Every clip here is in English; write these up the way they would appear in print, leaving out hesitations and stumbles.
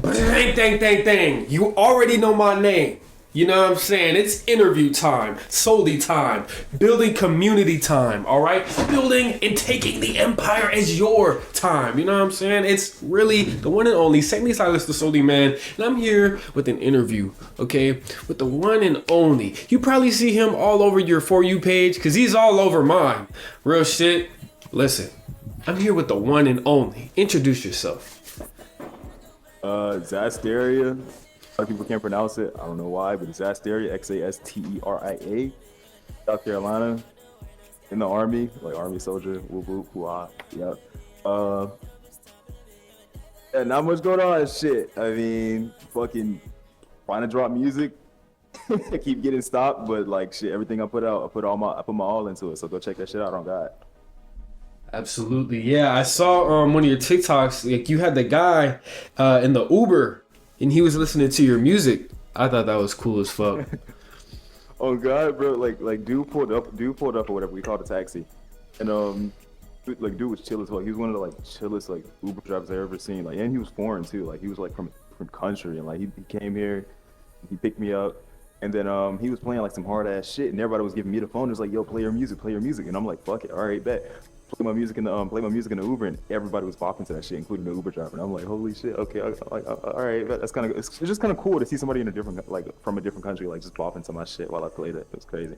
Bang, dang, dang, dang. You already know my name. You know what I'm saying? It's interview time, solely time, building community time, all right? Building and taking the empire as your time. You know what I'm saying? It's really the one and only Saintly Silas the Solely Man, and I'm here with an interview, okay? With the one and only. You probably see him all over your For You page, because he's all over mine. Real shit. Listen, I'm here with the one and only. Introduce yourself. Zasteria. A lot of people can't pronounce it. I don't know why, but it's Zasteria, Xasteria, South Carolina, in the army, like army soldier, whoop whoop, hoo-ah, yep. Yeah, not much going on, shit. I mean, fucking trying to drop music, I keep getting stopped, but like shit, everything I put out, I put my all into it. So go check that shit out on God. Absolutely, yeah. I saw one of your TikToks. Like you had the guy in the Uber, and he was listening to your music. I thought that was cool as fuck. Oh God, bro! Like dude pulled up or whatever. We called a taxi, and like dude was chill as fuck. He was one of the like chillest like Uber drivers I ever seen. Like, and he was foreign too. Like he was like from a different country, and like he came here, he picked me up, and then he was playing like some hard ass shit, and everybody was giving me the phone. It was like, yo, play your music, and I'm like, fuck it, all right, bet. Play my music in the Uber, and everybody was bopping to that shit, including the Uber driver. And I'm like, holy shit, okay, like, all right, that's kind of it's just kind of cool to see somebody in a different like from a different country like just bopping to my shit while I played it. It was crazy.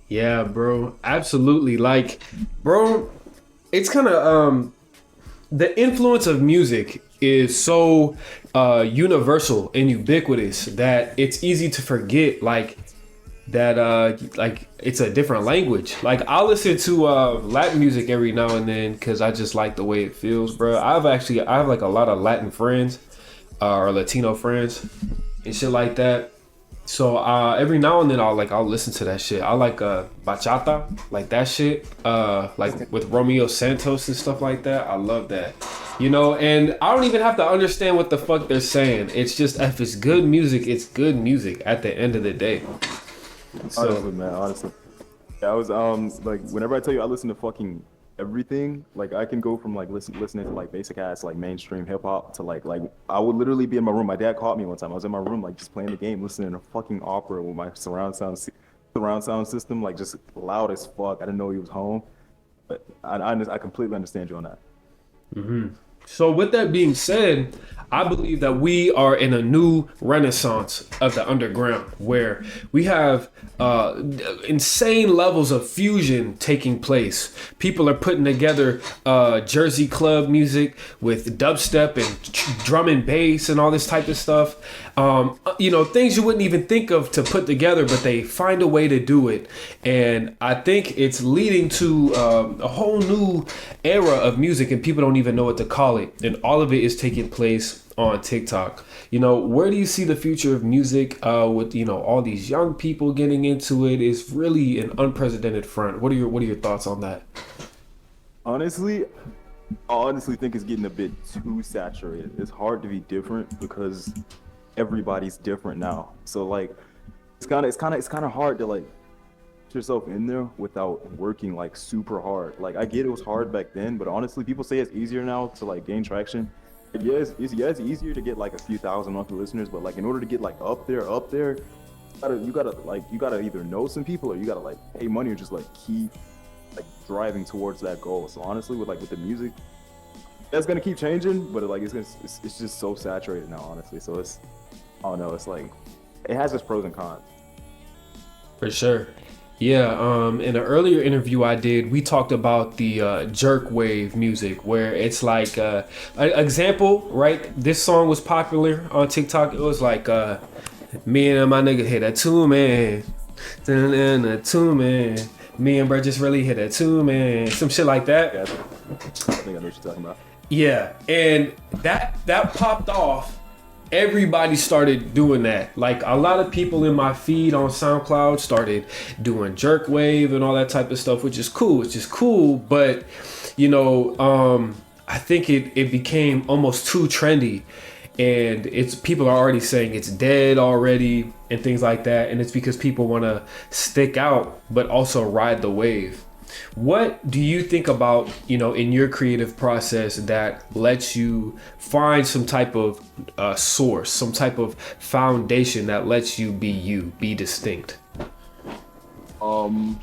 Yeah, bro. Absolutely. Like, bro, it's kind of the influence of music is so universal and ubiquitous that it's easy to forget like like it's a different language. Like I'll listen to Latin music every now and then because I just like the way it feels, bro. I have like a lot of Latin friends or Latino friends and shit like that. So every now and then I'll listen to that shit. I like bachata, like that shit, like with Romeo Santos and stuff like that. I love that, you know. And I don't even have to understand what the fuck they're saying. It's just if it's good music, it's good music at the end of the day. So, honestly, man, honestly, yeah, I was like whenever I tell you I listen to fucking everything, like I can go from like listening to like basic ass like mainstream hip hop to like I would literally be in my room. My dad caught me one time. I was in my room like just playing the game, listening to fucking opera with my surround sound system like just loud as fuck. I didn't know he was home, but I completely understand you on that. So with that being said, I believe that we are in a new renaissance of the underground where we have insane levels of fusion taking place. People are putting together Jersey club music with dubstep and drum and bass and all this type of stuff. You know, things you wouldn't even think of to put together, but they find a way to do it. And I think it's leading to a whole new era of music and people don't even know what to call it. And all of it is taking place on TikTok. You know, where do you see the future of music with, you know, all these young people getting into it? Is really an unprecedented front. What are your thoughts on that? Honestly, I honestly think it's getting a bit too saturated. It's hard to be different because everybody's different now. So like it's kind of hard to like put yourself in there without working like super hard. Like I get it was hard back then, but honestly people say it's easier now to like gain traction. Yeah, it's easier to get like a few thousand monthly listeners, but like in order to get like up there, you gotta either know some people or you gotta like pay money or just like keep like driving towards that goal. So honestly, with the music, that's gonna keep changing, but like it's just so saturated now, honestly. So I don't know, it's like it has its pros and cons. For sure. Yeah, in an earlier interview I did, we talked about the jerk wave music, where it's like an example, right? This song was popular on TikTok. It was like me and my nigga hit a two-man, a two-man. Me and bro just really hit a two-man, some shit like that. Yeah, I think I know what you're talking about. Yeah, and that popped off. Everybody started doing that. Like a lot of people in my feed on SoundCloud started doing jerk wave and all that type of stuff, which is cool. It's just cool, but you know, I think it became almost too trendy, and it's people are already saying it's dead already and things like that, and it's because people want to stick out but also ride the wave. What do you think about, in your creative process that lets you find some type of source, some type of foundation that lets you be you, be distinct? Um,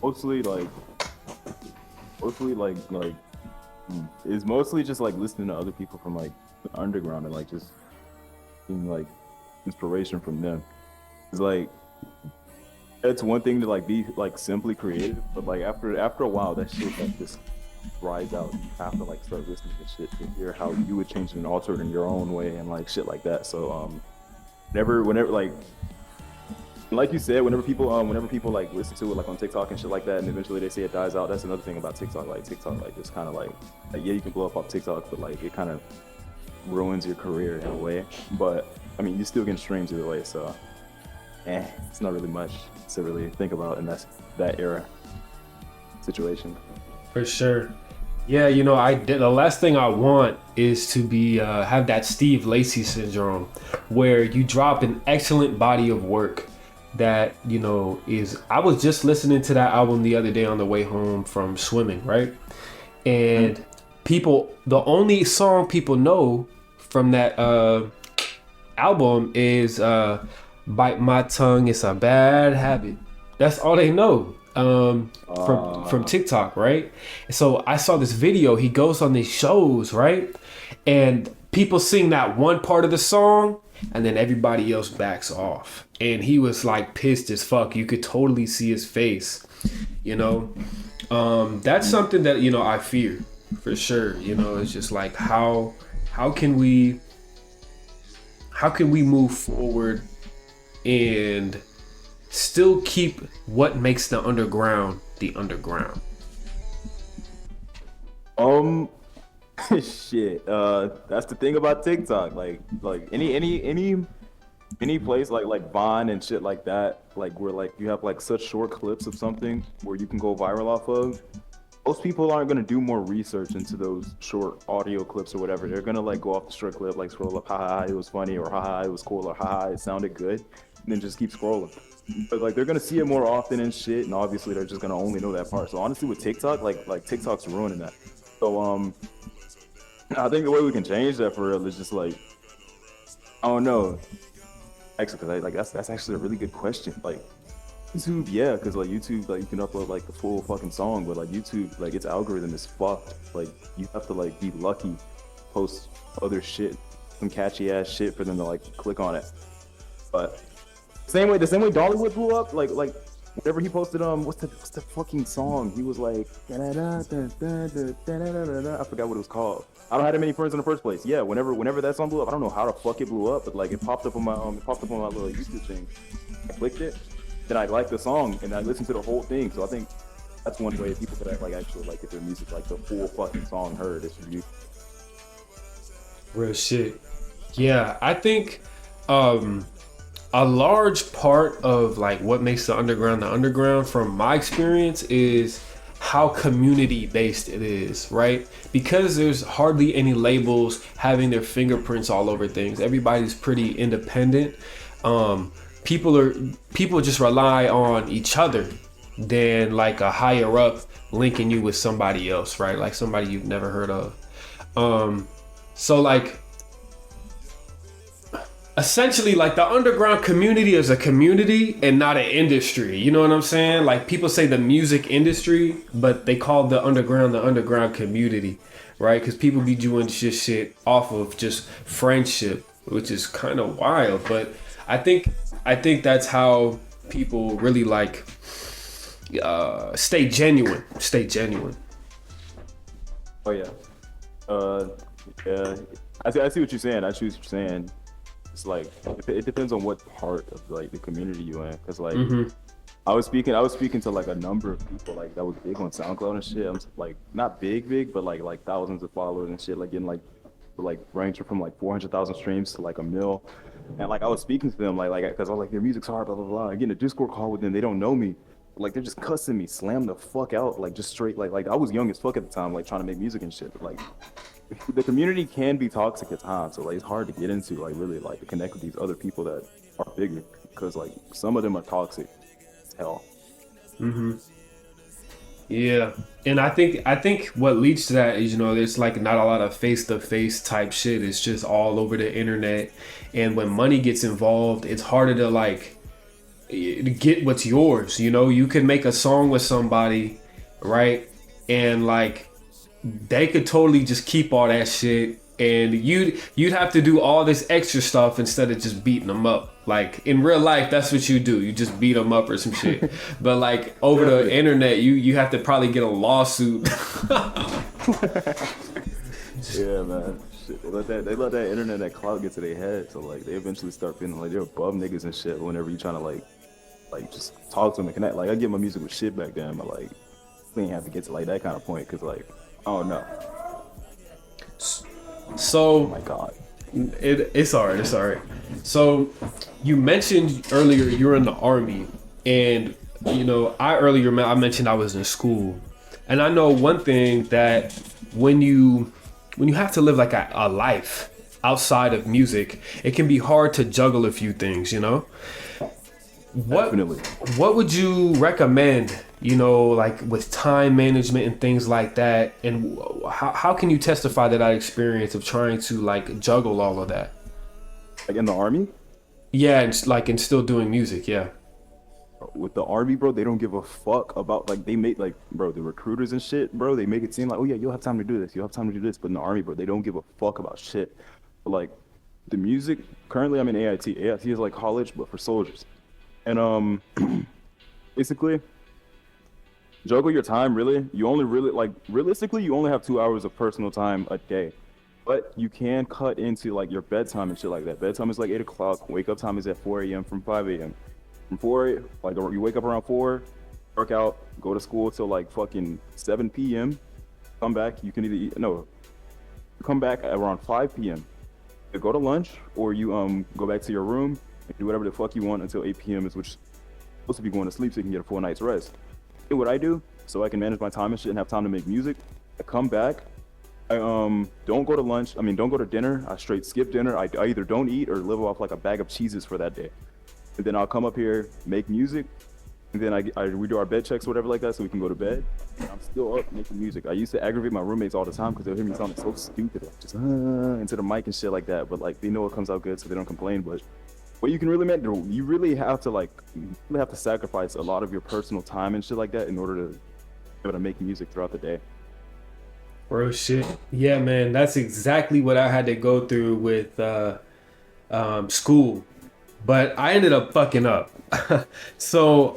mostly like mostly it's mostly just like listening to other people from like the underground and like just getting like inspiration from them. It's like it's one thing to like be like simply creative, but like after a while that shit like just rise out. You have to like start listening to shit to hear how you would change it and alter it in your own way and like shit like that. So whenever like you said, whenever people like listen to it like on TikTok and shit like that, and eventually they say it dies out. That's another thing about TikTok. Like TikTok, like just kind of like yeah, you can blow up off TikTok, but like it kind of ruins your career in a way. But I mean, you still get streams either way, so it's not really much to really think about in that era situation. For sure. Yeah, I did. The last thing I want is to be have that Steve Lacy syndrome, where you drop an excellent body of work that is. I was just listening to that album the other day on the way home from swimming, right? And the only song people know from that album is "Bite My Tongue." It's a bad habit. That's all they know from TikTok, right? So I saw this video. He goes on these shows, right? And people sing that one part of the song, and then everybody else backs off. And he was like pissed as fuck. You could totally see his face, That's something that I fear for sure. It's just like how can we move forward and still keep what makes the underground the underground? Shit. That's the thing about TikTok. Like any place like Vine and shit like that, like where like you have like such short clips of something where you can go viral off of. Most people aren't gonna do more research into those short audio clips or whatever. They're gonna like go off the short clip, like scroll up, haha, it was funny, or haha, it was cool, or haha, it sounded good, and then just keep scrolling. But like they're gonna see it more often and shit, and obviously they're just gonna only know that part. So honestly, with TikTok, like TikTok's ruining that. So I think the way we can change that for real is just like, I don't know, actually, because like that's actually a really good question. Like YouTube, yeah, because like YouTube, like you can upload like the full fucking song, but like YouTube, like its algorithm is fucked. Like you have to like be lucky, post other shit, some catchy ass shit for them to like click on it. But the same way Dollywood blew up, like whenever he posted what's the fucking song? He was like I forgot what it was called. I don't have that many friends in the first place. Yeah, whenever that song blew up, I don't know how the fuck it blew up, but like it popped up on my little YouTube thing. I clicked it, then I liked the song and I listened to the whole thing. So I think that's one way people could like actually like get their music, like the full fucking song heard is from you. Real shit. Yeah, I think a large part of like what makes the underground from my experience is how community based it is, right? Because there's hardly any labels having their fingerprints all over things. Everybody's pretty independent. People just rely on each other than like a higher up linking you with somebody else, right? Like somebody you've never heard of. So like essentially like the underground community is a community and not an industry. You know what I'm saying? Like people say the music industry, but they call the underground community, right? Because people be doing shit off of just friendship, which is kind of wild. But I think that's how people really like stay genuine. Oh yeah. Yeah. I see what you're saying. I see what you're saying. It's like it depends on what part of like the community you're in, because like I was speaking to like a number of people like that was big on SoundCloud and shit. I'm like not big, but like thousands of followers and shit, like getting like ranging from like 400,000 streams to like a mil. And like I was speaking to them like because I was like, their music's hard, blah blah blah. I get in a Discord call with them, they don't know me. Like they're just cussing me, slam the fuck out, like just straight like I was young as fuck at the time, like trying to make music and shit. But like the community can be toxic at times, so like it's hard to get into, like really like to connect with these other people that are bigger, because like some of them are toxic as hell. Yeah, and I think what leads to that is, there's like not a lot of face to face type shit. It's just all over the internet, and when money gets involved, it's harder to like get what's yours. You could make a song with somebody, right? And like they could totally just keep all that shit, and you'd have to do all this extra stuff instead of just beating them up. Like in real life, that's what you do. You just beat them up or some shit. But like over the internet, you have to probably get a lawsuit. Yeah, man. Shit, they let that internet, that cloud get to their head. So like they eventually start feeling like they're above niggas and shit whenever you trying to like just talk to them and connect. Like I get my music with shit back then, but like we ain't have to get to like that kind of point because like oh no, oh So my god. it's alright. It's alright. So you mentioned earlier you were in the army, and I mentioned I was in school, and I know one thing that when you have to live like a life outside of music, it can be hard to juggle a few things. What Definitely. what would you recommend, like with time management and things like that? And how can you testify to that experience of trying to like juggle all of that? Like in the army, Yeah, and still doing music, yeah. with the army, bro, they don't give a fuck about like they make like bro the recruiters and shit, bro. They make it seem like oh yeah, you'll have time to do this, you'll have time to do this. But in the army, bro, they don't give a fuck about shit. But like the music, currently I'm in AIT. AIT is like college, but for soldiers. And basically juggle your time really. You only really like realistically you only have 2 hours of personal time a day. But you can cut into like your bedtime and shit like that. Bedtime is like 8 o'clock. Wake up time is at 4 a.m. from 5 a.m. From 4, like you wake up around 4, work out, go to school till like fucking 7 p.m. Come back. You can either eat, no, you come back at around 5 p.m. You go to lunch or you go back to your room and do whatever the fuck you want until 8 p.m. is which is supposed to be going to sleep so you can get a full night's rest. Do what I do so I can manage my time and shit and have time to make music. I come back. I don't go to lunch. I mean, don't go to dinner. I straight skip dinner. I either don't eat or live off like a bag of cheeses for that day. And then I'll come up here, make music, and then we do our bed checks or whatever like that so we can go to bed. And I'm still up making music. I used to aggravate my roommates all the time because they'll hear me sounding so stupid, like just into the mic and shit like that. But like they know it comes out good, so they don't complain. But what you can really make, you really have to sacrifice a lot of your personal time and shit like that in order to be able to make music throughout the day. Bro, shit. Yeah, man, that's exactly what I had to go through with school. But I ended up fucking up. So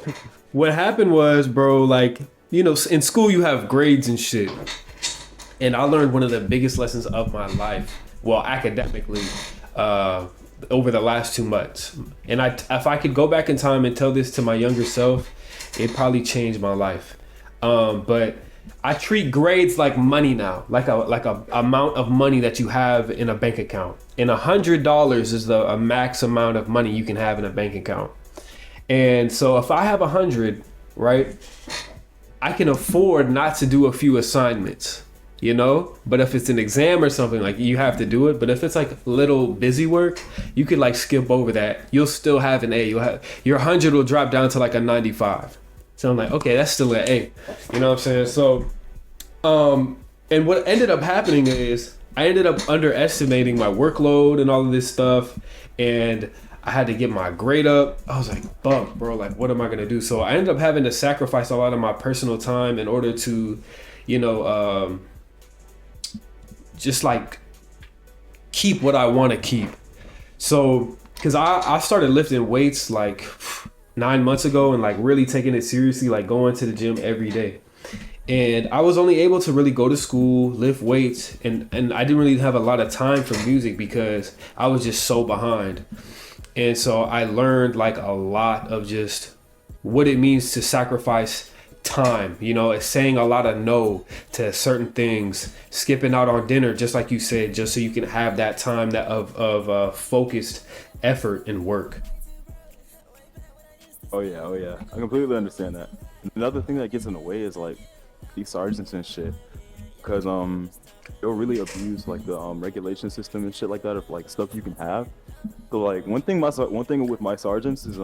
what happened was, bro, like, in school you have grades and shit. And I learned one of the biggest lessons of my life, well, academically, over the last 2 months. And if I could go back in time and tell this to my younger self, it probably changed my life. But I treat grades like money now, like a amount of money that you have in a bank account. And $100 is a max amount of money you can have in a bank account. And so if I have 100, right, I can afford not to do a few assignments, But if it's an exam or something, like you have to do it. But if it's like little busy work, you could like skip over that. You'll still have an A. Your 100 will drop down to like a 95. So I'm like, okay, that's still an A. You know what I'm saying? So, and what ended up happening is I ended up underestimating my workload and all of this stuff. And I had to get my grade up. I was like, fuck, bro, like, what am I going to do? So I ended up having to sacrifice a lot of my personal time in order to, just like keep what I want to keep. So, because I started lifting weights like 9 months ago and like really taking it seriously, like going to the gym every day. And I was only able to really go to school, lift weights, and I didn't really have a lot of time for music because I was just so behind. And so I learned like a lot of just what it means to sacrifice time, it's saying a lot of no to certain things, skipping out on dinner, just like you said, just so you can have that time that of focused effort and work. Oh yeah. I completely understand that. Another thing that gets in the way is like these sergeants and shit, because they'll really abuse like the regulation system and shit like that of like stuff you can have. So like one thing with my sergeants is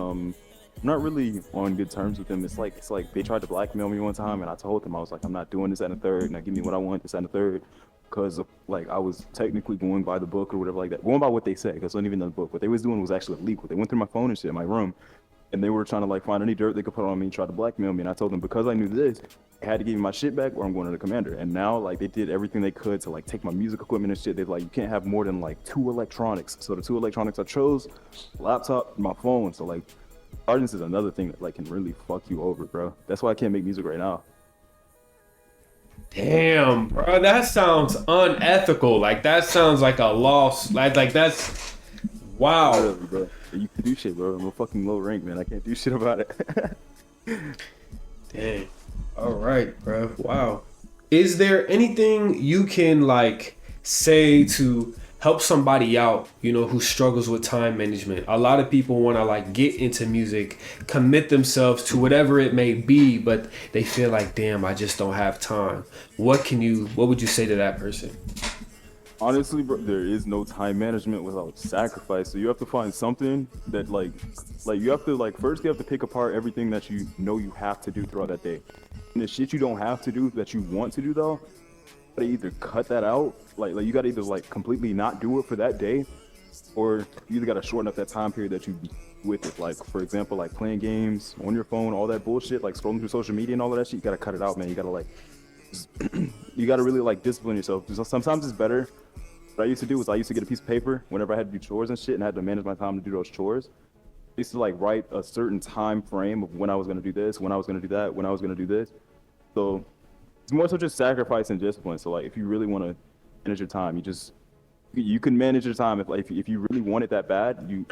I'm not really on good terms with them. It's like they tried to blackmail me one time, and I told them I was like, I'm not doing this and a third. Now give me what I want, this and a third, because like I was technically going by the book or whatever like that, going by what they said, because I wasn't even in the book. What they was doing was actually illegal. They went through my phone and shit in my room, and they were trying to like find any dirt they could put on me and try to blackmail me. And I told them because I knew this, I had to give me my shit back or I'm going to the commander. And now like they did everything they could to like take my music equipment and shit. They're like, you can't have more than like 2 electronics. So the 2 electronics I chose, laptop, my phone. So like artists is another thing that like can really fuck you over, bro. That's why I can't make music right now. Damn, bro, that sounds unethical. Like that sounds like a loss. Like that's wow. Literally, bro. You can do shit, bro. I'm a fucking low rank, man. I can't do shit about it. Dang. All right, bro. Wow. Is there anything you can like say to help somebody out, you know, who struggles with time management? A lot of people want to like get into music, commit themselves to whatever it may be, but they feel like, damn, I just don't have time. What would you say to that person? Honestly, bro, there is no time management without sacrifice. So you have to find something that like you have to like first you have to pick apart everything that you know you have to do throughout that day. And the shit you don't have to do that you want to do though, you gotta either cut that out, like you gotta either like completely not do it for that day, or you either gotta shorten up that time period that you with it. Like for example, like playing games on your phone, all that bullshit, like scrolling through social media and all of that shit, you gotta cut it out, man. You gotta like you gotta really like discipline yourself. Sometimes it's better. What I used to do was I used to get a piece of paper whenever I had to do chores and shit and I had to manage my time to do those chores. I used to like write a certain time frame of when I was gonna do this, when I was gonna do that, when I was gonna do this. So it's more so just sacrifice and discipline. So like if you really want to manage your time, you can manage your time if you really want it that bad, you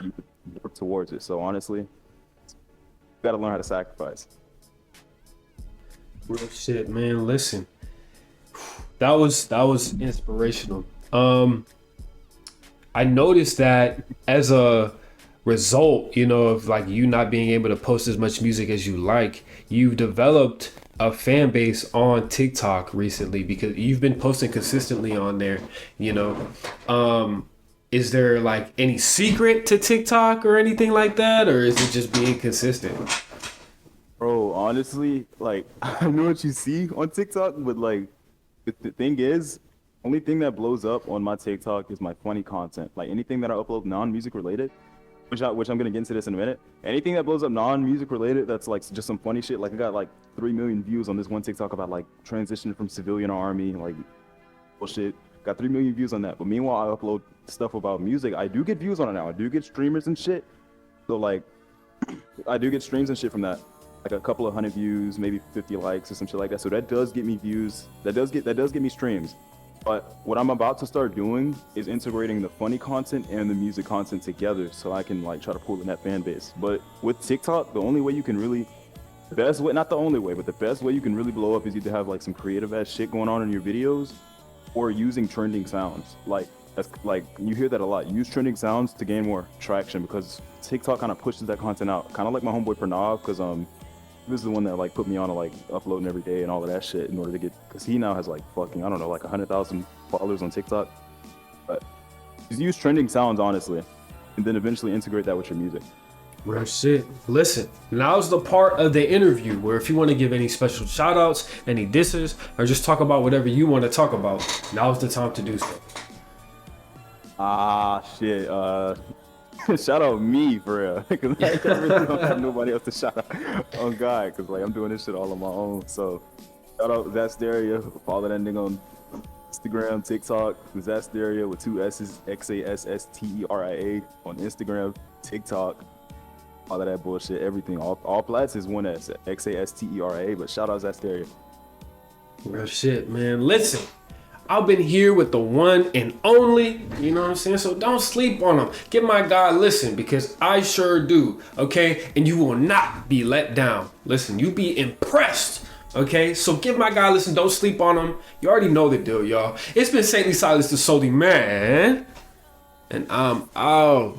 work towards it. So honestly, you gotta learn how to sacrifice. Real shit, man. Listen, that was inspirational. I noticed that as a result, you know, of like you not being able to post as much music as you like, you've developed a fan base on TikTok recently because you've been posting consistently on there, you know. Is there like any secret to TikTok or anything like that, or is it just being consistent? Bro, honestly, like I know what you see on TikTok, but like the thing is, only thing that blows up on my TikTok is my funny content. Like anything that I upload non-music related, which I'm gonna get into this in a minute. Anything that blows up non-music related, that's like just some funny shit. Like I got like 3 million views on this one TikTok about like transitioning from civilian army, like bullshit. Got 3 million views on that. But meanwhile, I upload stuff about music. I do get views on it now. I do get streamers and shit. So like, I do get streams and shit from that. Like a couple of 100 views, maybe 50 likes or some shit like that. So that does get me views. That does get me streams. But what I'm about to start doing is integrating the funny content and the music content together so I can like try to pull in that fan base. But with TikTok, the only way you can really, the best way, not the only way, but the best way you can really blow up is either have like some creative ass shit going on in your videos or using trending sounds. Like that's like you hear that a lot. Use trending sounds to gain more traction because TikTok kind of pushes that content out. Kind of like my homeboy Pranav, because this is the one that like put me on to like uploading every day and all of that shit in order to get, because he now has like fucking, I don't know, like 100,000 followers on TikTok. But just use trending sounds honestly, and then eventually integrate that with your music. Real shit. Listen, now's the part of the interview where if you want to give any special shout outs, any disses, or just talk about whatever you want to talk about, now's the time to do so. Shit. Shout out me for real, because I really don't have nobody else to shout out. Oh God, because like I'm doing this shit all on my own. So shout out Zasteria. Follow that nigga on Instagram, TikTok. Zasteria with 2 S's, Xassteria on Instagram, TikTok. All of that bullshit, everything. All plats is 1 S, Xasteria. But shout out Zasteria. Real shit, man. Listen, I've been here with the one and only, you know what I'm saying? So don't sleep on him. Give my guy a listen because I sure do, okay? And you will not be let down. Listen, you be impressed, okay? So give my guy a listen. Don't sleep on him. You already know the deal, y'all. It's been Saintly Silas the Soldy Man, and I'm out.